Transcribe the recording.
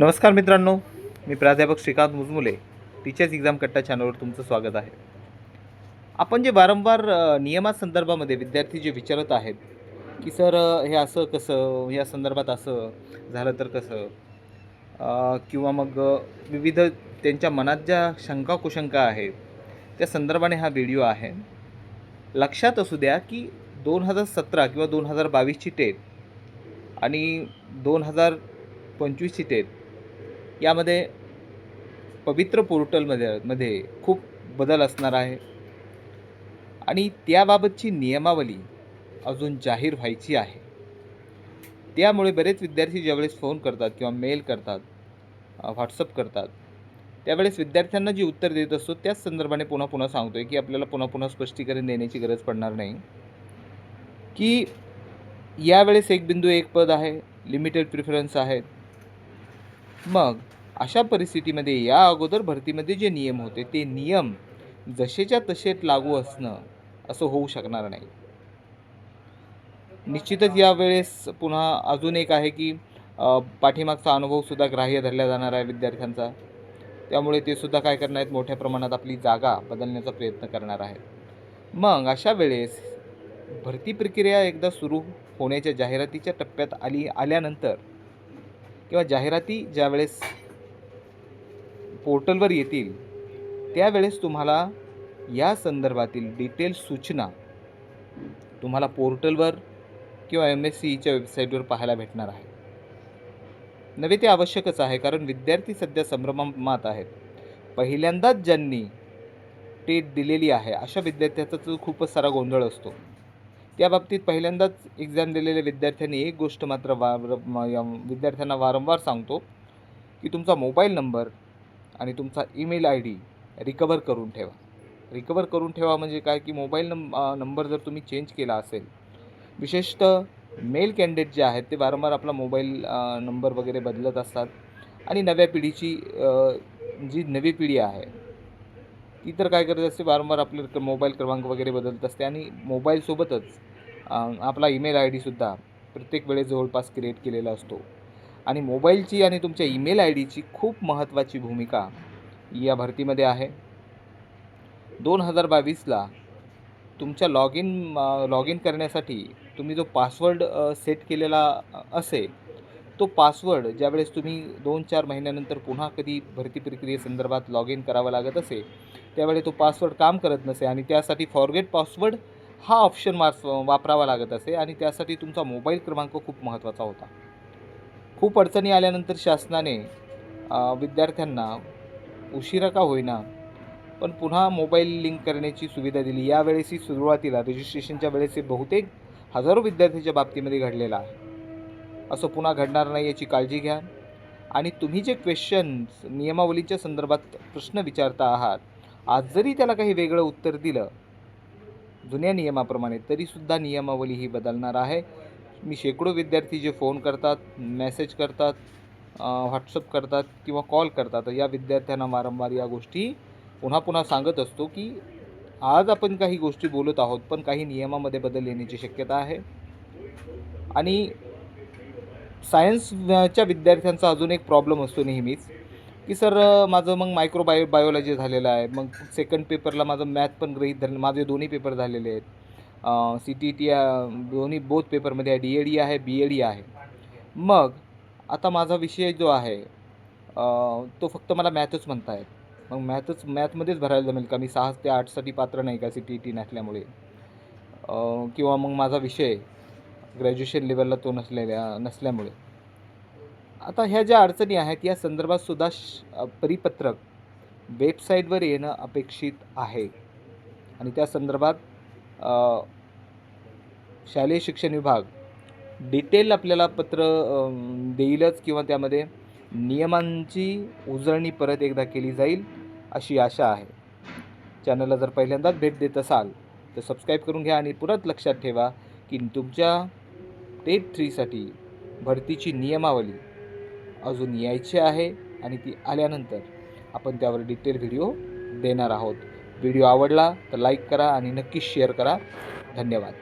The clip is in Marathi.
नमस्कार मित्रांनो, मी प्राध्यापक श्रीकांत मुजमुले टीचर्स एक्झाम कट्टा चॅनलवर तुमचं स्वागत आहे. आपण जे वारंवार नियमासंदर्भामध्ये विद्यार्थी जे विचारत आहेत, की सर हे असं कसं, या संदर्भात असं झालं तर कसं, किंवा मग विविध त्यांच्या मनात ज्या शंका कुशंका आहेत, त्या संदर्भाने हा व्हिडिओ आहे. लक्षात असू द्या, की 2017 किंवा 2022ची टेट आणि 2025ची टेट यामध्ये पवित्र पोर्टलमध्ये खूप बदल असणार आहे आणि त्याबाबतची नियमावली अजून जाहीर व्हायची आहे. त्यामुळे बरेच विद्यार्थी ज्यावेळेस फोन करतात किंवा मेल करतात, व्हॉट्सअप करतात, त्यावेळेस विद्यार्थ्यांना जी उत्तर देत असतो त्याच संदर्भाने पुन्हा पुन्हा सांगतोय, की आपल्याला पुन्हा पुन्हा स्पष्टीकरण देण्याची गरज पडणार नाही, की यावेळेस एक बिंदू एक पद आहे, लिमिटेड प्रिफरन्स आहेत. मग अशा परिस्थितीमध्ये या अगोदर भरतीमध्ये जे नियम होते ते नियम जसेच्या तसे लागू असणं असं होऊ शकणार नाही. निश्चितच यावेळेस पुन्हा अजून एक आहे, की पाठीमागचा अनुभवसुद्धा ग्राह्य धरला जाणार आहे विद्यार्थ्यांचा. त्यामुळे ते सुद्धा काय करणार आहेत, मोठ्या प्रमाणात आपली जागा बदलण्याचा प्रयत्न करणार आहेत. मग अशा वेळेस भरती प्रक्रिया एकदा सुरू होण्याच्या जाहिरातीच्या टप्प्यात आल्यानंतर किंवा जाहिराती ज्यावेळेस पोर्टलवर येतील त्यावेळेस तुम्हाला या संदर्भातील डिटेल सूचना तुम्हाला पोर्टलवर किंवा MSCEच्या वेबसाईटवर पाहायला भेटणार आहे. नव्हे ते आवश्यकच आहे, कारण विद्यार्थी सध्या संभ्रमात आहेत. पहिल्यांदाच ज्यांनी टेट दिलेली आहे अशा विद्यार्थ्याचा तर खूपच सारा गोंधळ असतो. त्या बाबतीत पहिल्यांदाच एक्झाम दिलेल्या विद्यार्थ्यांनी एक गोष्ट मात्र विद्यार्थ्यांना वारंवार सांगतो, की तुमचा मोबाईल नंबर आणि तुमचा ईमेल ID रिकवर करून ठेवा. रिकवर करून ठेवा म्हणजे काय, की मोबाईल नंबर जर तुम्ही चेंज केला असेल, विशेषतः मेल कॅन्डिडेट जे आहेत ते वारंवार आपला मोबाईल नंबर वगैरे बदलत असतात आणि नव्या पिढीची जी नवी पिढी आहे ती तर काय करत असते, वारंवार आपले मोबाईल क्रमांक वगैरे बदलत असते आणि मोबाईलसोबतच आपला ईमेल IDसुद्धा प्रत्येक वेळेस जवळपास क्रिएट केलेला असतो. आणि मोबाईलची आणि तुमच्या ईमेल IDची खूप महत्त्वाची भूमिका या भरतीमध्ये आहे. 2022ला तुमच्या लॉग इन करण्यासाठी तुम्ही जो पासवर्ड सेट केलेला असेल, तो पासवर्ड ज्यावेळेस तुम्ही 2-4 महिन्यानंतर पुन्हा कधी भरती प्रक्रियेसंदर्भात लॉग इन करावा लागत असेल, त्यावेळी तो पासवर्ड काम करत नसे आणि त्यासाठी फॉरगेट पासवर्ड हा ऑप्शन वापरावा लागत असे आणि त्यासाठी तुमचा मोबाईल क्रमांक खूप महत्त्वाचा होता. खूप अडचणी आल्यानंतर शासनाने विद्यार्थ्यांना उशिरा का होईना पण पुन्हा मोबाईल लिंक करण्याची सुविधा दिली. यावेळेसही सुरुवातीला रजिस्ट्रेशनच्या वेळेस हे बहुतेक हजारो विद्यार्थ्यांच्या बाबतीमध्ये घडलेलं आहे. असं पुन्हा घडणार नाही याची काळजी घ्या. आणि तुम्ही जे क्वेश्चन्स नियमावलीच्या संदर्भात प्रश्न विचारता आहात, आज जरी त्याला काही वेगळं उत्तर दिलं जुन्या नियमाप्रमाणे, तरीसुद्धा नियमावली ही बदलणार आहे. मी शेकडो विद्यार्थी जे फोन करतात, मेसेज करतात, व्हॉट्सअप करतात किंवा कॉल करतात, या विद्यार्थ्यांना वारंवार या गोष्टी पुन्हा पुन्हा सांगत असतो, की आज आपण काही गोष्टी बोलत आहोत पण काही नियमामध्ये बदल येण्याची शक्यता आहे. आणि सायन्सच्या विद्यार्थ्यांचा अजून एक प्रॉब्लेम असतो नेहमीच, की सर माझं मग बायोलॉजी झालेलं आहे, मग सेकंड पेपरला माझं मॅथ पण गृहीत धरलं, माझे दोन्ही पेपर झालेले आहेत. CTET दोन्ही बोथ पेपरमध्ये DAD आहे, BAD आहे. मग आता माझा विषय जो आहे तो फक्त मला मॅथच म्हणतायत. मग मॅथमध्येच भरायला जमेल का? मी 6 ते 8साठी पात्र नाही का CTET नसल्यामुळे? किंवा मग माझा विषय ग्रॅज्युएशन लेवलला तो नसल्यामुळे. आता ह्या ज्या अडचणी आहेत या संदर्भात सुद्धा परिपत्रक वेबसाईटवर येणं अपेक्षित आहे आणि त्या संदर्भात शालेय शिक्षण विभाग डिटेल आपल्याला पत्र देईलच किंवा त्यामध्ये नियमांची उजळणी परत एकदा केली जाईल अशी आशा आहे. चॅनलला जर पहिल्यांदाच भेट देत असाल तर सबस्क्राईब करून घ्या आणि परत लक्षात ठेवा, की तुमच्या टेट 3साठी भरतीची नियमावली अजून यायची आहे आणि ती आल्यानंतर आपण त्यावर डिटेल व्हिडिओ देणार आहोत. व्हिडिओ आवडला तर लाईक करा आणि नक्कीच शेअर करा. धन्यवाद.